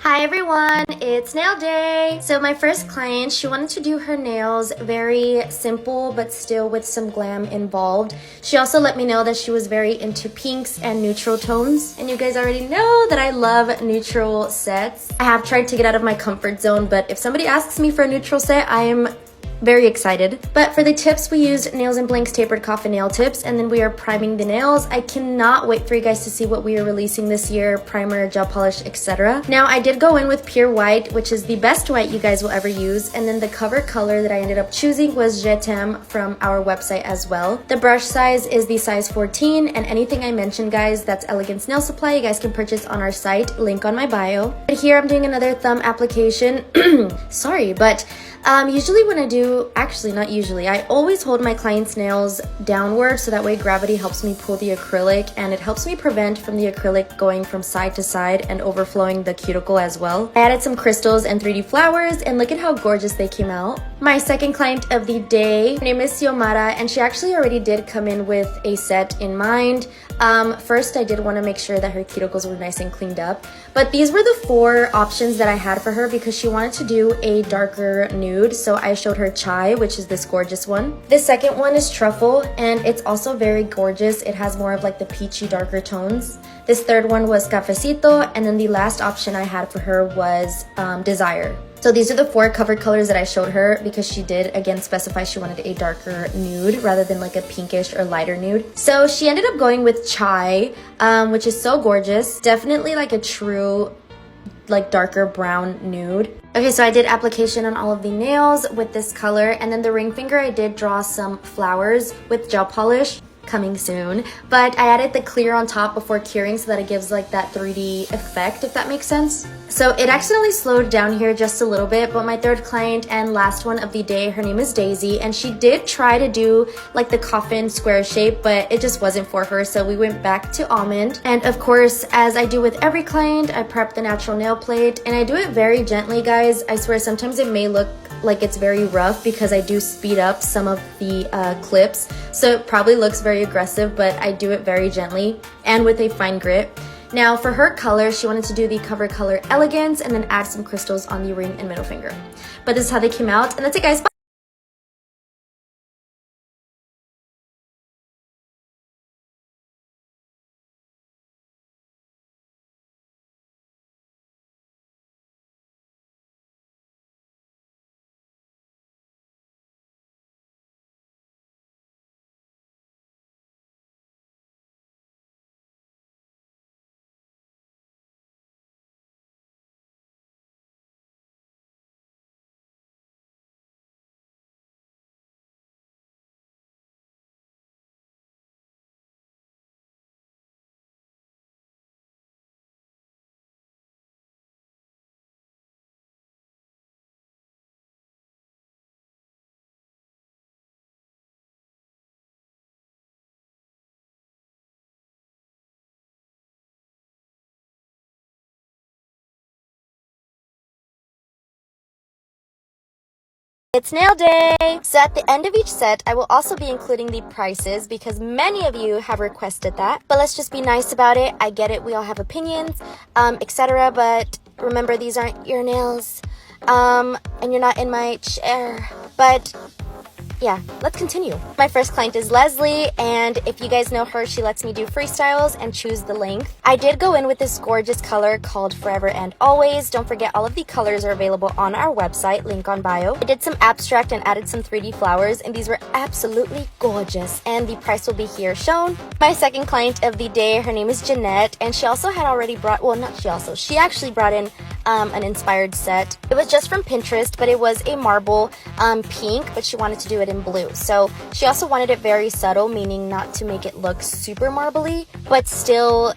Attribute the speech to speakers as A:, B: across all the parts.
A: Hi everyone, it's nail day. So my first client, she wanted to do her nails very simple but still with some glam involved. She also let me know that she was very into pinks and neutral tones. And you guys already know that I love neutral sets. I have tried to get out of my comfort zone, but if somebody asks me for a neutral set, I am very excited. But for the tips, we used Nails and Blink's tapered coffin nail tips, and then we are priming the nails. I cannot wait for you guys to see what we are releasing this year: primer, gel polish, etc. Now I did go in with pure white, which is the best white you guys will ever use, and then the cover color that I ended up choosing was Je T'aime from our website as well. The brush size is the size 14, and anything I mentioned, guys, that's Elegance Nail Supply, you guys can purchase on our site, link on my bio. But here I'm doing another thumb application. Sorry, but usually when I do, actually not usually, I always hold my client's nails downward so that way gravity helps me pull the acrylic and it helps me prevent from the acrylic going from side to side and overflowing the cuticle as well. I added some crystals and 3D flowers and look at how gorgeous they came out. My second client of the day, her name is Xiomara, and she actually already did come in with a set in mind. First I did want to make sure that her cuticles were nice and cleaned up, but these were the 4 options that I had for her because she wanted to do a darker nude. So I showed her Chai, which is this gorgeous one. The second one is Truffle, and it's also very gorgeous. It has more of like the peachy darker tones. This third one was Cafecito, and then the last option I had for her was Desire. So these are the 4 cover colors that I showed her because she did again specify she wanted a darker nude rather than like a pinkish or lighter nude. So she ended up going with Chai, which is so gorgeous. Definitely like a true like darker brown nude. Okay, so I did application on all of the nails with this color, and then the ring finger I did draw some flowers with gel polish, coming soon, but I added the clear on top before curing so that it gives like that 3D effect, if that makes sense. So it accidentally slowed down here just a little bit, but my third client and last one of the day, her name is Daisy, and she did try to do like the coffin square shape, but it just wasn't for her, so we went back to almond. And of course, as I do with every client, I prep the natural nail plate, and I do it very gently, guys. I swear sometimes it may look like it's very rough because I do speed up some of the clips, so it probably looks very aggressive, but I do it very gently and with a fine grip. Now for her color, she wanted to do the cover color Elegance and then add some crystals on the ring and middle finger. But this is how they came out, and that's it, guys. Bye. It's nail day! So at the end of each set, I will also be including the prices because many of you have requested that. But let's just be nice about it. I get it, we all have opinions, etc. But remember, these aren't your nails, and you're not in my chair. But yeah, let's continue. My first client is Leslie, and if you guys know her, she lets me do freestyles and choose the length. I did go in with this gorgeous color called Forever and Always. Don't forget, all of the colors are available on our website, link on bio. I did some abstract and added some 3D flowers, and these were absolutely gorgeous, and the price will be here shown. My second client of the day, her name is Jeanette, and she also had already brought, well, not she also, she actually brought in an inspired set. It was just from Pinterest, but it was a marble pink, but she wanted to do it in blue. So she also wanted it very subtle, meaning not to make it look super marbly, but still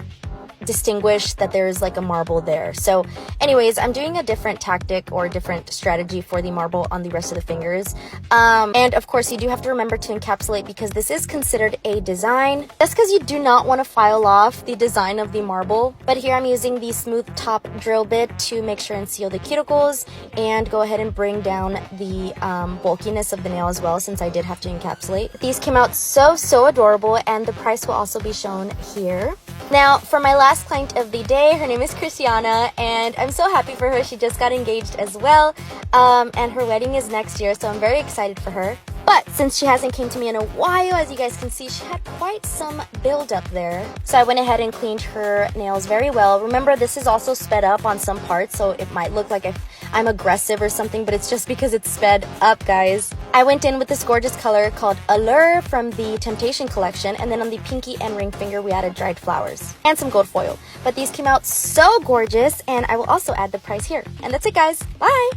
A: distinguish that there's like a marble there. So anyways, I'm doing a different tactic or different strategy for the marble on the rest of the fingers. And of course, you do have to remember to encapsulate because this is considered a design. That's because you do not want to file off the design of the marble. But here I'm using the smooth top drill bit to make sure and seal the cuticles and go ahead and bring down the bulkiness of the nail as well, since I did have to encapsulate. These came out so adorable, and the price will also be shown here. Now, for my last client of the day, her name is Christiana, and I'm so happy for her. She just got engaged as well, and her wedding is next year, so I'm very excited for her. But since she hasn't came to me in a while, as you guys can see, she had quite some buildup there. So I went ahead and cleaned her nails very well. Remember, this is also sped up on some parts, so it might look like I'm aggressive or something, but it's just because it's sped up, guys. I went in with this gorgeous color called Allure from the Temptation collection, and then on the pinky and ring finger, we added dried flowers and some gold foil. But these came out so gorgeous, and I will also add the price here. And that's it, guys. Bye!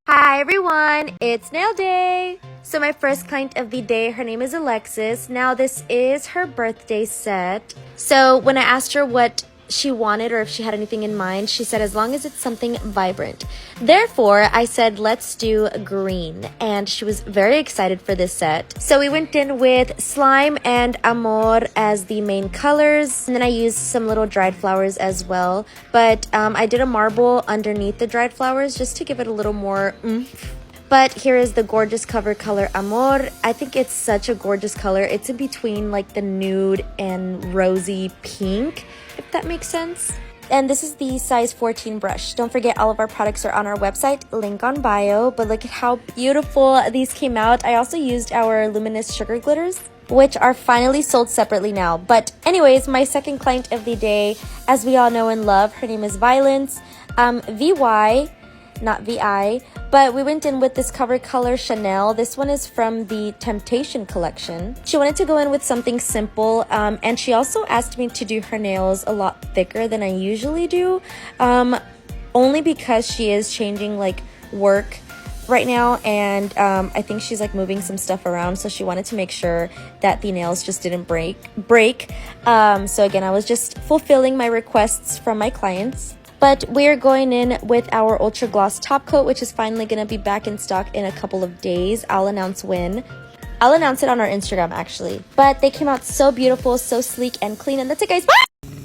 A: Hi everyone, it's nail day! So my first client of the day, her name is Alexis. Now this is her birthday set. So when I asked her what she wanted or if she had anything in mind, she said as long as it's something vibrant. Therefore, I said let's do green, and she was very excited for this set. So we went in with Slime and Amor as the main colors, and then I used some little dried flowers as well, but I did a marble underneath the dried flowers just to give it a little more oomph. But here is the gorgeous cover color Amor. I think it's such a gorgeous color. It's in between like the nude and rosy pink, if that makes sense. And this is the size 14 brush. Don't forget, all of our products are on our website, link on bio. But look at how beautiful these came out. I also used our luminous sugar glitters, which are finally sold separately now. But anyways, my second client of the day, as we all know and love, her name is Violence. VY, not VI, but we went in with this cover color Chanel. This one is from the Temptation collection. She wanted to go in with something simple, and she also asked me to do her nails a lot thicker than I usually do, only because she is changing like work right now, and I think she's like moving some stuff around, so she wanted to make sure that the nails just didn't break. So again, I was just fulfilling my requests from my clients. But we're going in with our Ultra Gloss Top Coat, which is finally going to be back in stock in a couple of days. I'll announce when. I'll announce it on our Instagram, actually. But they came out so beautiful, so sleek and clean. And that's it, guys. Bye!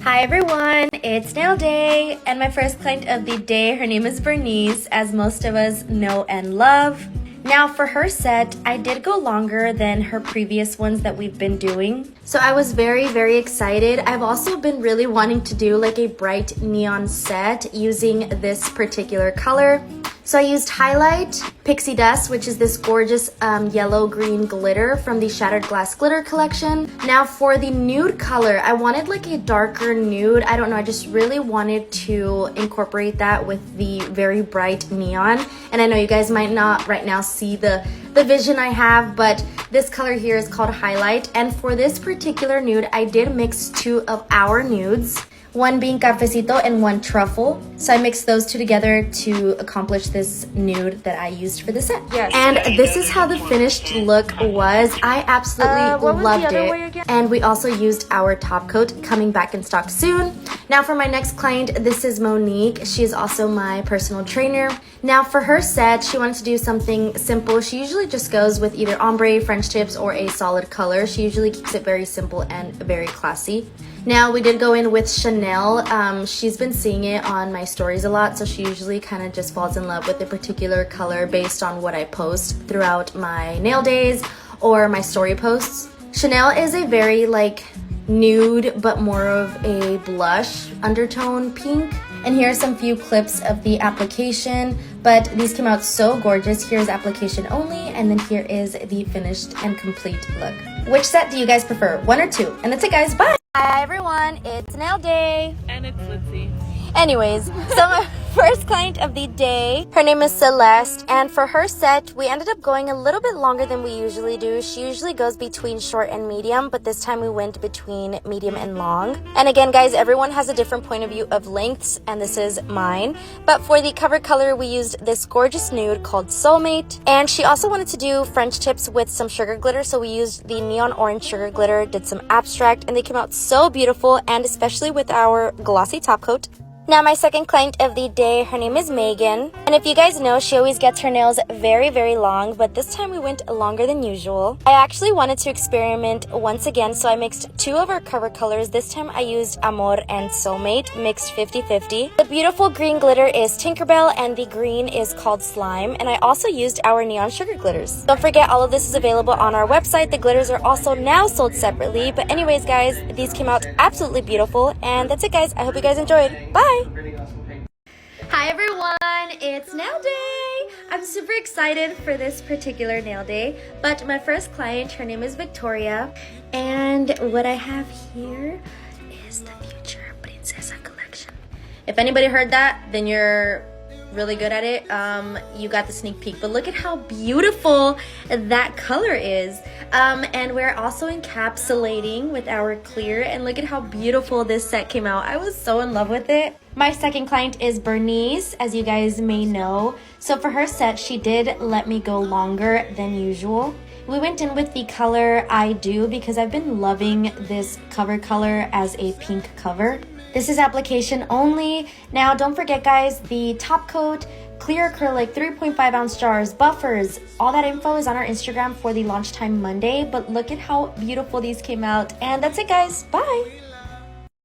A: Hi, everyone. It's nail day. And my first client of the day, her name is Bernice, as most of us know and love. Now for her set, I did go longer than her previous ones that we've been doing. So I was very, very excited. I've also been really wanting to do like a bright neon set using this particular color. So I used Highlight, Pixie Dust, which is this gorgeous yellow-green glitter from the Shattered Glass Glitter collection. Now for the nude color, I wanted like a darker nude. I don't know, I just really wanted to incorporate that with the very bright neon. And I know you guys might not right now see the vision I have, but this color here is called Highlight. And for this particular nude, I did mix two of our nudes. One being Cafecito and one Truffle. So I mixed those two together to accomplish this nude that I used for the set. Yes. And this is how the finished look was. I absolutely loved it. And we also used our top coat, coming back in stock soon. Now for my next client, this is Monique. She is also my personal trainer. Now for her set, she wanted to do something simple. She usually just goes with either ombre, French tips, or a solid color. She usually keeps it very simple and very classy. Now we did go in with Chanel. She's been seeing it on my stories a lot, so she usually kind of just falls in love with a particular color based on what I post throughout my nail days or my story posts. Chanel is a very like nude but more of a blush undertone pink. And here are some few clips of the application, but these came out so gorgeous. Here's application only, and then here is the finished and complete look. Which set do you guys prefer, 1 or 2? And that's it, guys. Bye! Hi everyone, it's nail day.
B: And it's Litzy.
A: Anyways, so my first client of the day, her name is Celeste, and for her set, we ended up going a little bit longer than we usually do. She usually goes between short and medium, but this time we went between medium and long. And again, guys, everyone has a different point of view of lengths, and this is mine. But for the cover color, we used this gorgeous nude called Soulmate, and she also wanted to do French tips with some sugar glitter, so we used the neon orange sugar glitter, did some abstract, and they came out so beautiful, and especially with our glossy top coat. Now my second client of the day, her name is Megan. And if you guys know, she always gets her nails very, very long, but this time we went longer than usual. I actually wanted to experiment once again, so I mixed two of our cover colors. This time I used Amor and Soulmate, mixed 50-50. The beautiful green glitter is Tinkerbell and the green is called Slime. And I also used our neon sugar glitters. Don't forget, all of this is available on our website. The glitters are also now sold separately. But anyways, guys, these came out absolutely beautiful. And that's it, guys. I hope you guys enjoyed. Bye! Hi everyone, it's nail day! I'm super excited for this particular nail day, but my first client, her name is Victoria, and what I have here is the Future Princesa collection. If anybody heard that, then you're really good at it. You got the sneak peek, but look at how beautiful that color is. And we're also encapsulating with our clear, and look at how beautiful this set came out. I was so in love with it. My second client is Bernice, as you guys may know. So for her set, she did let me go longer than usual. We went in with the color I Do because I've been loving this cover color as a pink cover. This is application only. Now, don't forget, guys, the top coat, clear acrylic, 3.5 ounce jars, buffers, all that info is on our Instagram for the launch time Monday. But look at how beautiful these came out. And that's it, guys. Bye.